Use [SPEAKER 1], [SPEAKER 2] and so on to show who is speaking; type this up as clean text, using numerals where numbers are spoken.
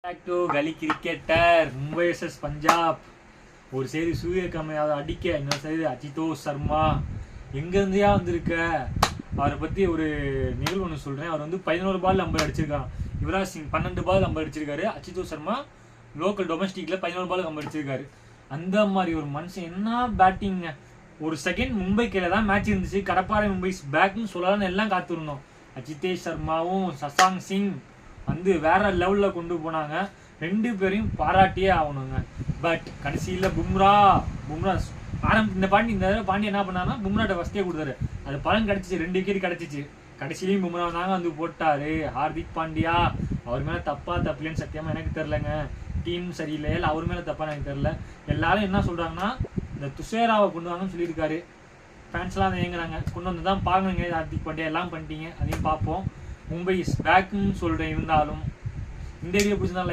[SPEAKER 1] கலி cricketer Mumbai vs Punjab. ஒரு side சூரியகாமை அதை அடிக்க, இன்னொரு சைடு அஜிதோஷ் சர்மா எங்கேருந்தையா வந்திருக்க. அவரை பற்றி ஒரு நிகழ்வு ஒன்று சொல்கிறேன். அவர் வந்து 11 பால் நம்பர் அடிச்சிருக்காங்க. யுவராஜ் சிங் 12 பால் நம்பர் அடிச்சிருக்காரு. அஜிதோஷ் சர்மா லோக்கல் டொமஸ்டிக்கில் 11 பால் நம்பர் அடிச்சிருக்காரு. அந்த மாதிரி ஒரு மனுஷன் என்ன பேட்டிங்க. ஒரு செகண்ட் மும்பை கீழே தான் மேட்ச் இருந்துச்சு. கடப்பாறை மும்பை பேக்னு சொல்லலாம்னு எல்லாம் காத்திருந்தோம். அஜிதேஷ் சர்மாவும் சசாங் சிங் வந்து வேற லெவலில் கொண்டு போனாங்க. 2 பேரையும் பாராட்டியே ஆகணுங்க. பட் கடைசியில் பும்ரா இந்த பாண்டி என்ன பண்ணாருன்னா பும்ராட்ட ஃபஸ்ட்டே கொடுத்தாரு. அது பலன் கிடச்சிச்சு. 2 விக்கெட் கிடச்சிச்சு. கடைசியிலையும் பும்ரா தாங்க வந்து போட்டாரு. ஹார்திக் பாண்டியா அவர் மேலே தப்பில்லைன்னு சத்தியமாக எனக்கு தெரிலங்க. டீம் சரியில்லை, இல்லை அவர் மேலே தப்பா எனக்கு தெரில. எல்லாரும் என்ன சொல்கிறாங்கன்னா இந்த துஷேராவை கொண்டு வாங்கன்னு சொல்லியிருக்காரு. ஃபேன்ஸ்லாம் அதை ஏங்குறாங்க. கொண்டு வந்து தான் பார்க்கணுங்க. ஹார்திக் பாண்டியா எல்லாம் பண்ணிட்டீங்க, அதையும் பார்ப்போம். மும்பை இஸ் பேக்குன்னு சொல்கிறேன். இருந்தாலும் இந்த வீடியோ பிடிச்சிருந்தா